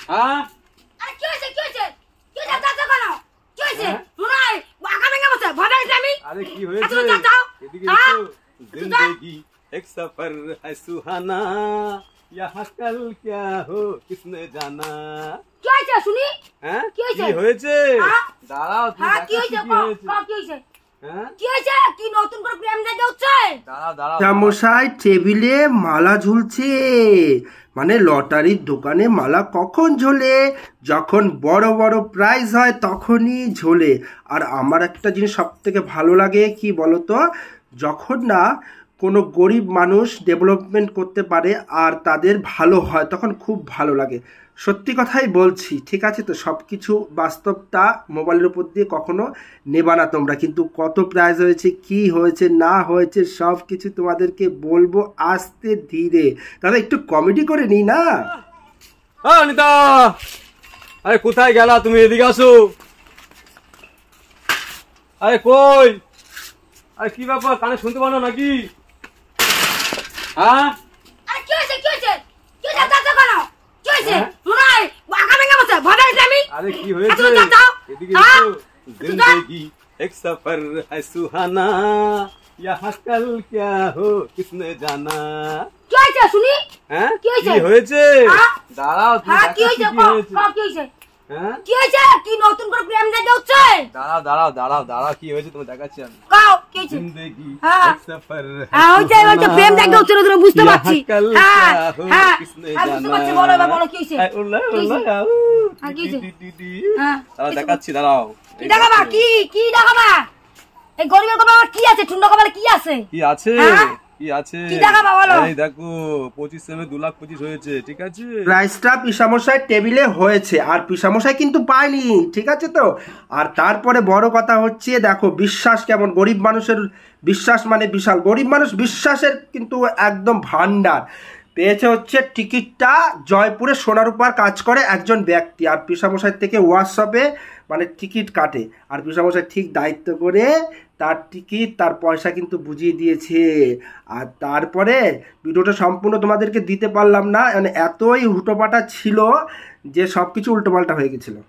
হ্যাঁ আরে কি হইছে কি হইছে কি যাতা কেন কি হইছে শুনাই বাঁকা ভেঙে বসে ভয় পেয়েছি আমি। আরে কি হয়েছে এদিকে এসো। जिंदगी एक सफर है सुहाना यहाँ कल क्या हो किसने जाना। কি হইছে শুনি হ্যাঁ কি হইছে কি হয়েছে হ্যাঁ? দাঁড়াও তুমি হ্যাঁ কি দেখাচ্ছি হইছে কি হয়েছে। কি হইছে হ্যাঁ কি হইছে কি নতুন করে প্রেম দেখে হচ্ছে? দাঁড়াও দাঁড়াও রামশাই টেবিলে মালা ঝুলছে, মানে লটারির দোকানে মালা কখন ঝোলে? যখন বড় বড় প্রাইজ হয় তখনই ঝোলে। আর আমার একটা জিনিস সব থেকে ভালো লাগে কি বলতো, যখন না কোনো গরিব মানুষ ডেভেলপমেন্ট করতে পারে আর তাদের ভালো হয় তখন খুব ভালো লাগে। সত্যি কথাই বলছি, ঠিক আছে? তো সব কিছু বাস্তবটা মোবাইলের উপর দিয়ে কখনো নেবা না তোমরা, কিন্তু কত প্রাইজ হয়েছে কি হয়েছে না হয়েছে সব কিছু তোমাদেরকে বলবো আস্তে ধীরে। দাদা একটু কমেডি করে নিই না। অনিতা আরে কোথায় গেলা তুমি? এদিকে আসো। আরে কই? আরে কি ব্যাপার, কানে শুনতে পারো নাকি? হ্যাঁ আরে কি হইছে কি হইছে কি যাতা কেন কি হইছে শুনাই বাঁকা ভেঙে বসে ভয় পেয়েছি আমি। আরে কি হয়েছে এদিকে এসো। जिंदगी एक सफर है सुहाना यहाँ कल क्या हो किसने जाना। কি হইছে শুনি হ্যাঁ কি হয়েছে? কি হয়েছে হ্যাঁ? দাঁড়াও তুমি হ্যাঁ কি দেখাচ্ছি হইছে কি হয়েছে। কি হইছে হ্যাঁ কি হইছে কি নতুন করে প্রেম দেখে হচ্ছে? দাঁড়াও দাঁড়াও দাঁড়াও দাঁড়াও কি হয়েছে তুমি দেখাচ্ছি আমি। কাও কি হইছে? जिंदगी হ্যাঁ। एक सफर है হ্যাঁ ওইটা ওইটা প্রেম দেখে হচ্ছে না তুমি বুঝতে यहाँ পারছি। कल হ্যাঁ क्या हो হ্যাঁ किसने হ্যাঁ, বুঝতে जाना। পারছি। বলো এবার বলো কি হইছে? আয়, উল্লা, কি হয়েছে? উল্লা, আউ, হ্যাঁ, কি হয়েছে? টি, টি, টি, টি। হ্যাঁ, দাঁড়াও, কিছু- দেখাচ্ছি দাঁড়াও। কি এই দেখাবা দেখো। কি দেখাবা? এই গরিবের কপালে আবার কি আছে? ঠুন্ডা কপালে কি আছে? কি আছে হ্যাঁ? কি আছে কি দেখাবা বলো? এই দেখো 25 2,25,000 হয়েছে, ঠিক আছে? প্রাইসটা পিসামশাই টেবিলে হয়েছে আর পিসামশাই কিন্তু পায়নি, ঠিক আছে? তো আর তারপরে বড় কথা হচ্ছে দেখো বিশ্বাস কেমন, গরিব মানুষের বিশ্বাস মানে বিশাল, গরিব মানুষ বিশ্বাসের কিন্তু একদম ভান্ডার। পেয়েছে হচ্ছে টিকিটটা, জয়পুরে সোনারূপার কাজ করে একজন ব্যক্তি, আর পিসামশাই থেকে হোয়াটসঅ্যাপে মানে টিকিট কাটে, আর পিসামশাই ঠিক দায়িত্ব করে তার টিকিট তার পয়সা কিন্তু বুঝিয়ে দিয়েছে। আর তারপরে ভিডিওটা সম্পূর্ণ তোমাদেরকে দিতে পারলাম না, মানে এতই হুটোপাটা ছিল যে সব কিছু উল্টোপাল্টা হয়ে গেছিলো।